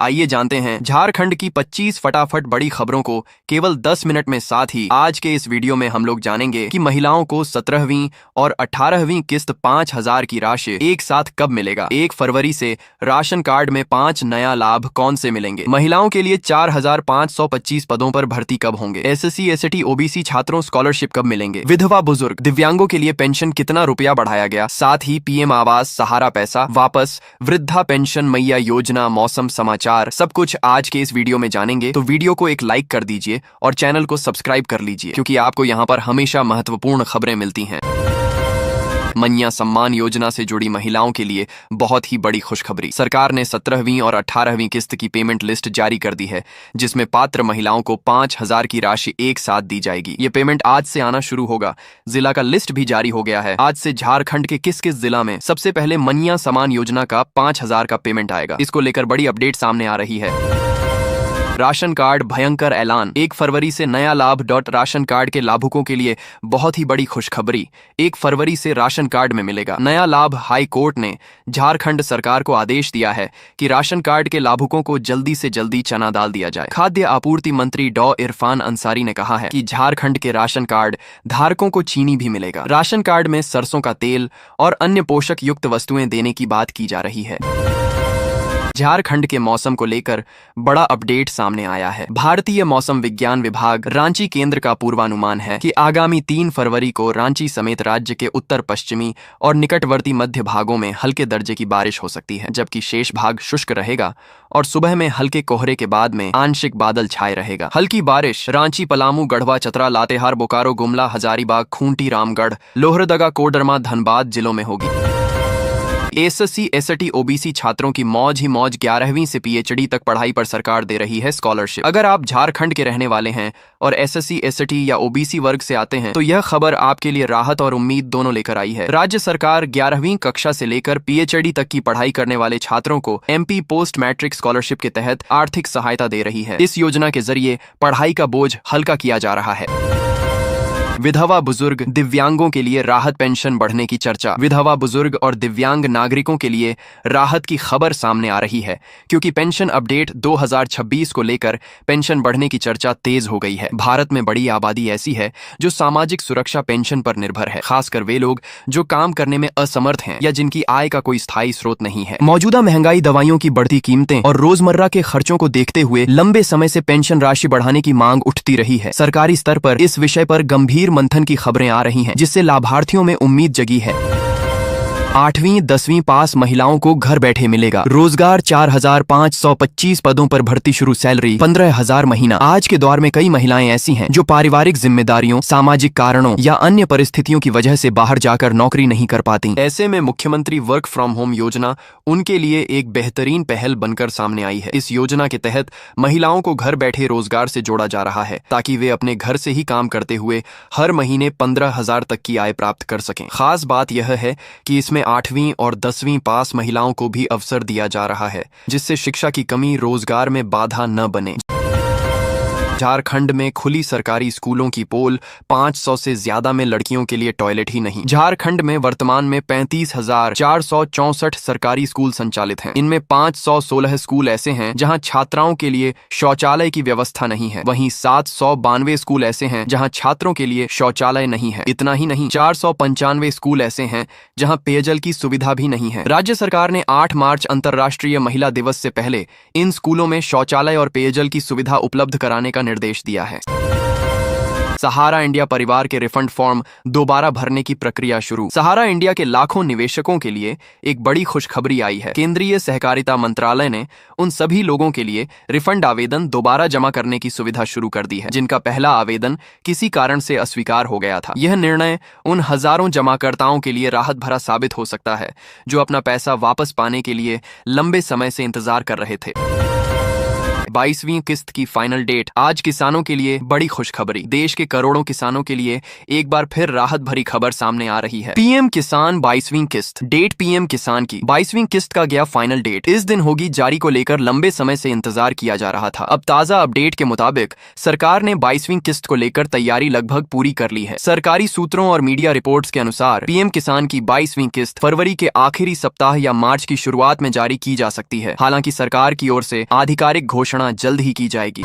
आइए जानते हैं झारखंड की 25 फटाफट बड़ी खबरों को केवल 10 मिनट में। साथ ही आज के इस वीडियो में हम लोग जानेंगे कि महिलाओं को 17वीं और 18वीं किस्त 5,000 की राशि एक साथ कब मिलेगा। 1 फरवरी से राशन कार्ड में 5 नया लाभ कौन से मिलेंगे। महिलाओं के लिए 4,525 पदों पर भर्ती कब होंगे। SSC ST OBC छात्रों स्कॉलरशिप कब मिलेंगे। विधवा बुजुर्ग दिव्यांगों के लिए पेंशन कितना रुपया बढ़ाया गया। साथ ही PM आवास सहारा पैसा वापस, वृद्धा पेंशन मैया योजना, मौसम समाचार, सब कुछ आज के इस वीडियो में जानेंगे। तो वीडियो को एक लाइक कर दीजिए और चैनल को सब्सक्राइब कर लीजिए, क्योंकि आपको यहाँ पर हमेशा महत्वपूर्ण खबरें मिलती हैं। कन्या सम्मान योजना से जुड़ी महिलाओं के लिए बहुत ही बड़ी खुशखबरी। सरकार ने 17वीं और 18वीं किस्त की पेमेंट लिस्ट जारी कर दी है, जिसमें पात्र महिलाओं को 5,000 की राशि एक साथ दी जाएगी। ये पेमेंट आज से आना शुरू होगा। जिला का लिस्ट भी जारी हो गया है। आज से झारखंड के किस किस जिला में सबसे पहले कन्या सम्मान योजना का 5,000 का पेमेंट आएगा, इसको लेकर बड़ी अपडेट सामने आ रही है। राशन कार्ड भयंकर ऐलान। 1 फरवरी से नया लाभ। राशन कार्ड के लाभुकों के लिए बहुत ही बड़ी खुशखबरी। 1 फरवरी से राशन कार्ड में मिलेगा नया लाभ। हाई कोर्ट ने झारखंड सरकार को आदेश दिया है कि राशन कार्ड के लाभुकों को जल्दी से जल्दी चना दाल दिया जाए। खाद्य आपूर्ति मंत्री डॉ इरफान अंसारी ने कहा है कि झारखंड के राशन कार्ड धारकों को चीनी भी मिलेगा। राशन कार्ड में सरसों का तेल और अन्य पोषक युक्त वस्तुएं देने की बात की जा रही है। झारखंड के मौसम को लेकर बड़ा अपडेट सामने आया है। भारतीय मौसम विज्ञान विभाग रांची केंद्र का पूर्वानुमान है कि आगामी 3 फरवरी को रांची समेत राज्य के उत्तर पश्चिमी और निकटवर्ती मध्य भागों में हल्के दर्जे की बारिश हो सकती है, जबकि शेष भाग शुष्क रहेगा और सुबह में हल्के कोहरे के बाद में आंशिक बादल छाए रहेगा। हल्की बारिश रांची, पलामू, गढ़वा, चतरा, लातेहार, बोकारो, गुमला, हजारीबाग, खूंटी, रामगढ़, लोहरदगा, कोडरमा, धनबाद जिलों में होगी। SSC ST OBC छात्रों की मौज ही मौज। 11वीं से PhD तक पढ़ाई पर सरकार दे रही है स्कॉलरशिप। अगर आप झारखंड के रहने वाले हैं और SSC ST या OBC वर्ग से आते हैं तो यह खबर आपके लिए राहत और उम्मीद दोनों लेकर आई है। राज्य सरकार 11वीं कक्षा से लेकर PhD तक की पढ़ाई करने वाले छात्रों को MP पोस्ट मैट्रिक स्कॉलरशिप के तहत आर्थिक सहायता दे रही है। इस योजना के जरिए पढ़ाई का बोझ हल्का किया जा रहा है। विधवा बुजुर्ग दिव्यांगों के लिए राहत पेंशन बढ़ने की चर्चा। विधवा बुजुर्ग और दिव्यांग नागरिकों के लिए राहत की खबर सामने आ रही है, क्योंकि पेंशन अपडेट 2026 को लेकर पेंशन बढ़ने की चर्चा तेज हो गई है। भारत में बड़ी आबादी ऐसी है जो सामाजिक सुरक्षा पेंशन पर निर्भर है, खासकर वे लोग जो काम करने में असमर्थ हैं या जिनकी आय का कोई स्थायी स्रोत नहीं है। मौजूदा महंगाई, दवाइयों की बढ़ती कीमतें और रोजमर्रा के खर्चों को देखते हुए लंबे समय से पेंशन राशि बढ़ाने की मांग उठती रही है। सरकारी स्तर पर इस विषय पर गंभीर मंथन की खबरें आ रही हैं, जिससे लाभार्थियों में उम्मीद जगी है। 8वीं 10वीं पास महिलाओं को घर बैठे मिलेगा रोजगार। 4,525 पदों पर भर्ती शुरू। सैलरी 15,000 महीना। आज के दौर में कई महिलाएं ऐसी हैं जो पारिवारिक जिम्मेदारियों, सामाजिक कारणों या अन्य परिस्थितियों की वजह से बाहर जाकर नौकरी नहीं कर पाती। ऐसे में मुख्यमंत्री वर्क फ्रॉम होम योजना उनके लिए एक बेहतरीन पहल बनकर सामने आई है। इस योजना के तहत महिलाओं को घर बैठे रोजगार से जोड़ा जा रहा है, ताकि वे अपने घर से ही काम करते हुए हर महीने 15,000 तक की आय प्राप्त कर सकें। खास बात यह है कि इसमें 8वीं और 10वीं पास महिलाओं को भी अवसर दिया जा रहा है, जिससे शिक्षा की कमी रोजगार में बाधा न बने। झारखंड में खुली सरकारी स्कूलों की पोल। 500 से ज्यादा में लड़कियों के लिए टॉयलेट ही नहीं। झारखंड में वर्तमान में 35,464 सरकारी स्कूल संचालित हैं। इनमें 516 स्कूल ऐसे हैं जहां छात्राओं के लिए शौचालय की व्यवस्था नहीं है। वहीं 792 स्कूल ऐसे हैं जहां छात्रों के लिए शौचालय नहीं है। इतना ही नहीं, 495 स्कूल ऐसे हैं जहां पेयजल की सुविधा भी नहीं है। राज्य सरकार ने 8 मार्च अंतर्राष्ट्रीय महिला दिवस से पहले इन स्कूलों में शौचालय और पेयजल की सुविधा उपलब्ध कराने का निर्देश दिया है। सहारा इंडिया परिवार के रिफंड फॉर्म दोबारा भरने की प्रक्रिया शुरू। सहारा इंडिया के लाखों निवेशकों के लिए एक बड़ी खुशखबरी आई है। केंद्रीय सहकारिता मंत्रालय ने उन सभी लोगों के लिए रिफंड आवेदन दोबारा जमा करने की सुविधा शुरू कर दी है, जिनका पहला आवेदन किसी कारण से अस्वीकार हो गया था। यह निर्णय उन हजारों जमाकर्ताओं के लिए राहत भरा साबित हो सकता है जो अपना पैसा वापस पाने के लिए लंबे समय से इंतजार कर रहे थे। 22वीं किस्त की फाइनल डेट। आज किसानों के लिए बड़ी खुशखबरी। देश के करोड़ों किसानों के लिए एक बार फिर राहत भरी खबर सामने आ रही है। पीएम किसान 22वीं किस्त डेट। पीएम किसान की 22वीं किस्त का गया फाइनल डेट। इस दिन होगी जारी को लेकर लंबे समय से इंतजार किया जा रहा था। अब ताजा अपडेट के मुताबिक सरकार ने 22वीं किस्त को लेकर तैयारी लगभग पूरी कर ली है। सरकारी सूत्रों और मीडिया रिपोर्ट्स के अनुसार पीएम किसान की 22वीं किस्त फरवरी के आखिरी सप्ताह या मार्च की शुरुआत में जारी की जा सकती है। हालांकि सरकार की ओर से आधिकारिक घोषणा जल्द ही की जाएगी।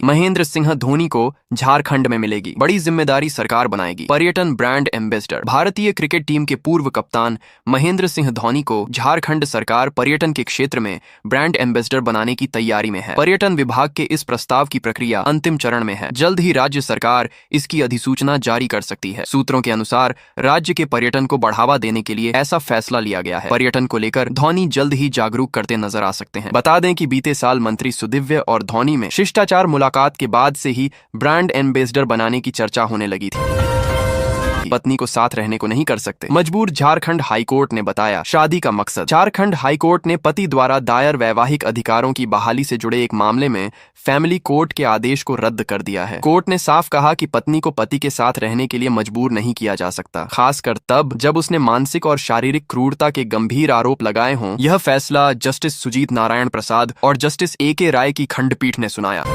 महेंद्र सिंह धोनी को झारखंड में मिलेगी बड़ी जिम्मेदारी, सरकार बनाएगी पर्यटन ब्रांड एम्बेसडर। भारतीय क्रिकेट टीम के पूर्व कप्तान महेंद्र सिंह धोनी को झारखंड सरकार पर्यटन के क्षेत्र में ब्रांड एम्बेसडर बनाने की तैयारी में है। पर्यटन विभाग के इस प्रस्ताव की प्रक्रिया अंतिम चरण में है। जल्द ही राज्य सरकार इसकी अधिसूचना जारी कर सकती है। सूत्रों के अनुसार राज्य के पर्यटन को बढ़ावा देने के लिए ऐसा फैसला लिया गया है। पर्यटन को लेकर धोनी जल्द ही जागरूक करते नजर आ सकते हैं। बता दें कि बीते साल मंत्री सुदिव्य और धोनी में शिष्टाचार मुलाकात के बाद से ही ब्रांड एम्बेसडर बनाने की चर्चा होने लगी थी। पत्नी को साथ रहने को नहीं कर सकते मजबूर, झारखंड हाईकोर्ट ने बताया शादी का मकसद। झारखंड हाईकोर्ट ने पति द्वारा दायर वैवाहिक अधिकारों की बहाली से जुड़े एक मामले में फैमिली कोर्ट के आदेश को रद्द कर दिया है। कोर्ट ने साफ कहा कि पत्नी को पति के साथ रहने के लिए मजबूर नहीं किया जा सकता, खासकर तब जब उसने मानसिक और शारीरिक क्रूरता के गंभीर आरोप लगाए हों। यह फैसला जस्टिस सुजीत नारायण प्रसाद और जस्टिस A.K. राय की खंडपीठ ने सुनाया।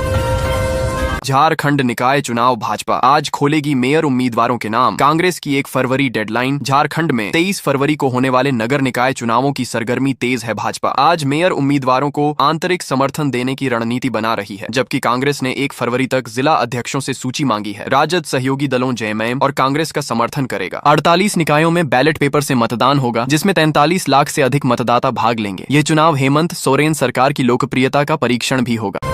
झारखंड निकाय चुनाव। भाजपा आज खोलेगी मेयर उम्मीदवारों के नाम। कांग्रेस की 1 फरवरी डेडलाइन। झारखंड में 23 फरवरी को होने वाले नगर निकाय चुनावों की सरगर्मी तेज है। भाजपा आज मेयर उम्मीदवारों को आंतरिक समर्थन देने की रणनीति बना रही है, जबकि कांग्रेस ने 1 फरवरी तक जिला अध्यक्षों से सूची मांगी है। राजद सहयोगी दलों जेएमएम और कांग्रेस का समर्थन करेगा। 48 निकायों में बैलेट पेपर से मतदान होगा, जिसमें 43 लाख से अधिक मतदाता भाग लेंगे। ये चुनाव हेमंत सोरेन सरकार की लोकप्रियता का परीक्षण भी होगा।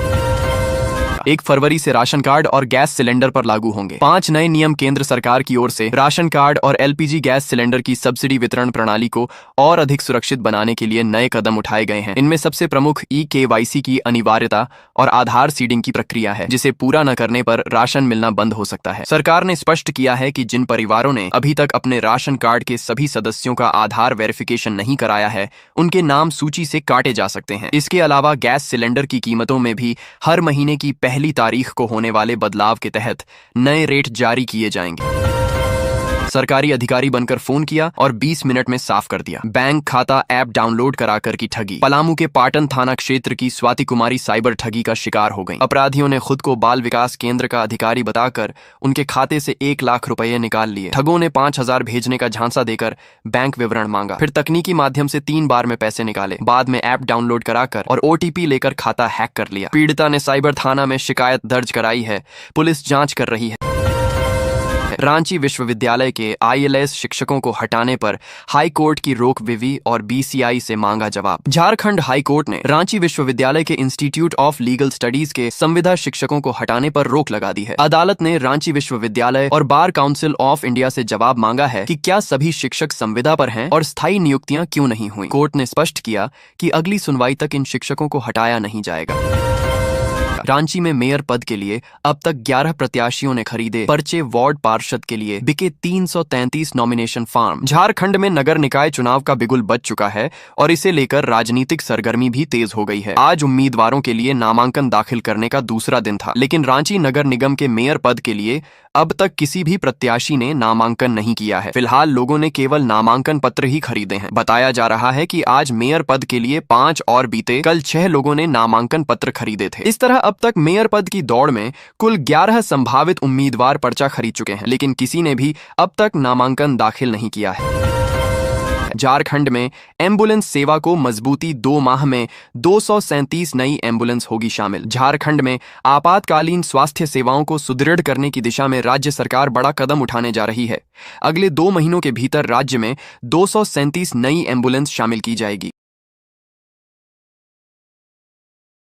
1 फरवरी से राशन कार्ड और गैस सिलेंडर पर लागू होंगे 5 नए नियम। केंद्र सरकार की ओर से राशन कार्ड और LPG गैस सिलेंडर की सब्सिडी वितरण प्रणाली को और अधिक सुरक्षित बनाने के लिए नए कदम उठाए गए हैं। इनमें सबसे प्रमुख eKYC की अनिवार्यता और आधार सीडिंग की प्रक्रिया है, जिसे पूरा न करने पर राशन मिलना बंद हो सकता है। सरकार ने स्पष्ट किया है कि जिन परिवारों ने अभी तक अपने राशन कार्ड के सभी सदस्यों का आधार वेरिफिकेशन नहीं कराया है, उनके नाम सूची से काटे जा सकते हैं। इसके अलावा गैस सिलेंडर की कीमतों में भी हर महीने की पहली तारीख को होने वाले बदलाव के तहत नए रेट जारी किए जाएंगे। सरकारी अधिकारी बनकर फोन किया और 20 मिनट में साफ कर दिया। बैंक खाता ऐप डाउनलोड कराकर की ठगी। पलामू के पाटन थाना क्षेत्र की स्वाति कुमारी साइबर ठगी का शिकार हो गई। अपराधियों ने खुद को बाल विकास केंद्र का अधिकारी बताकर उनके खाते से 1 लाख रुपए निकाल लिए। ठगों ने 5,000 भेजने का झांसा देकर बैंक विवरण मांगा, फिर तकनीकी माध्यम से 3 बार में पैसे निकाले। बाद में ऐप डाउनलोड कराकर और OTP लेकर खाता हैक कर लिया। पीड़िता ने साइबर थाना में शिकायत दर्ज कराई है। पुलिस जांच कर रही है। रांची विश्वविद्यालय के ILS शिक्षकों को हटाने पर हाई कोर्ट की रोक। विवि और BCI से मांगा जवाब। झारखंड हाई कोर्ट ने रांची विश्वविद्यालय के इंस्टीट्यूट ऑफ लीगल स्टडीज के संविदा शिक्षकों को हटाने पर रोक लगा दी है। अदालत ने रांची विश्वविद्यालय और बार काउंसिल ऑफ इंडिया से जवाब मांगा है कि क्या सभी शिक्षक संविदा पर हैं और स्थायी नियुक्तियां क्यों नहीं हुई। कोर्ट ने स्पष्ट किया कि अगली सुनवाई तक इन शिक्षकों को हटाया नहीं जाएगा। रांची में मेयर पद के लिए अब तक 11 प्रत्याशियों ने खरीदे पर्चे। वार्ड पार्षद के लिए बिके 333 नॉमिनेशन फॉर्म। झारखंड में नगर निकाय चुनाव का बिगुल बज चुका है और इसे लेकर राजनीतिक सरगर्मी भी तेज हो गई है। आज उम्मीदवारों के लिए नामांकन दाखिल करने का दूसरा दिन था, लेकिन रांची नगर निगम के मेयर पद के लिए अब तक किसी भी प्रत्याशी ने नामांकन नहीं किया है। फिलहाल लोगों ने केवल नामांकन पत्र ही खरीदे हैं। बताया जा रहा है कि आज मेयर पद के लिए 5 और बीते कल 6 लोगों ने नामांकन पत्र खरीदे थे। इस तरह अब तक मेयर पद की दौड़ में कुल 11 संभावित उम्मीदवार पर्चा खरीद चुके हैं, लेकिन किसी ने भी अब तक नामांकन दाखिल नहीं किया है। झारखंड में एम्बुलेंस सेवा को मजबूती। 2 माह में 237 नई एम्बुलेंस होगी शामिल। झारखंड में आपातकालीन स्वास्थ्य सेवाओं को सुदृढ़ करने की दिशा में राज्य सरकार बड़ा कदम उठाने जा रही है। अगले 2 महीनों के भीतर राज्य में 237 नई एम्बुलेंस शामिल की जाएगी।